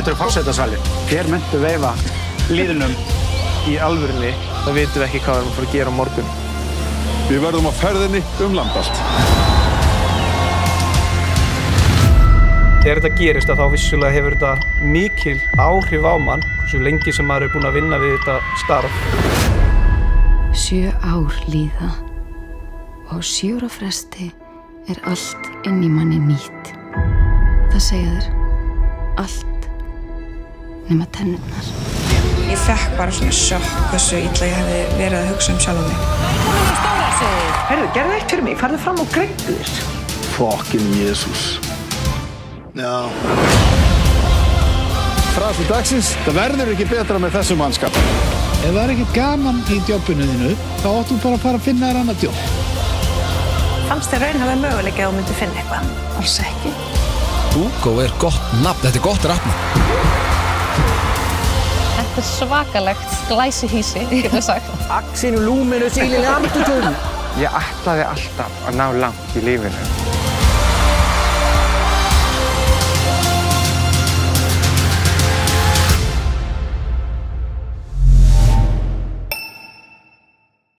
Þetta eru forsetasvalir. Hver myndu veifa liðunum í alvörunni, þá vitum við ekki hvað við erum að fara að gera á morgun. Við verðum á ferðinni land allt. Þegar þetta gerist þá vissulega hefur þetta mikil áhrif á mann, hversu lengi sem maður búinn að vinna við þetta starf. 7 ár líða og á 7 ára fresti allt inn í manni nýtt. Það segja þér allt nema tennurnar. Ég fekk bara svona sjokk hversu illa ég hefði verið að hugsa sjálfa mig. Herðu, gerðu eitt fyrir mig, farðu fram og greiddu þér. Fucking Jesus. Já. Frasi dagsins, það verður ekki betra með þessum mannskap. Ef það ekkert gaman í jobbinu þínu, þá áttu bara að fara að finna þér annað jobb. Fannst þér raunhæfur möguleiki að þú myndir finna eitthvað? Alls ekki. Hugo gott nafn, þetta gott rappnafn. Þetta svakalegt glæsihýsi, getur sagt. Axinu, lúminu, sílinni, amdutum. Ég ætlaði alltaf að ná langt í lífinu.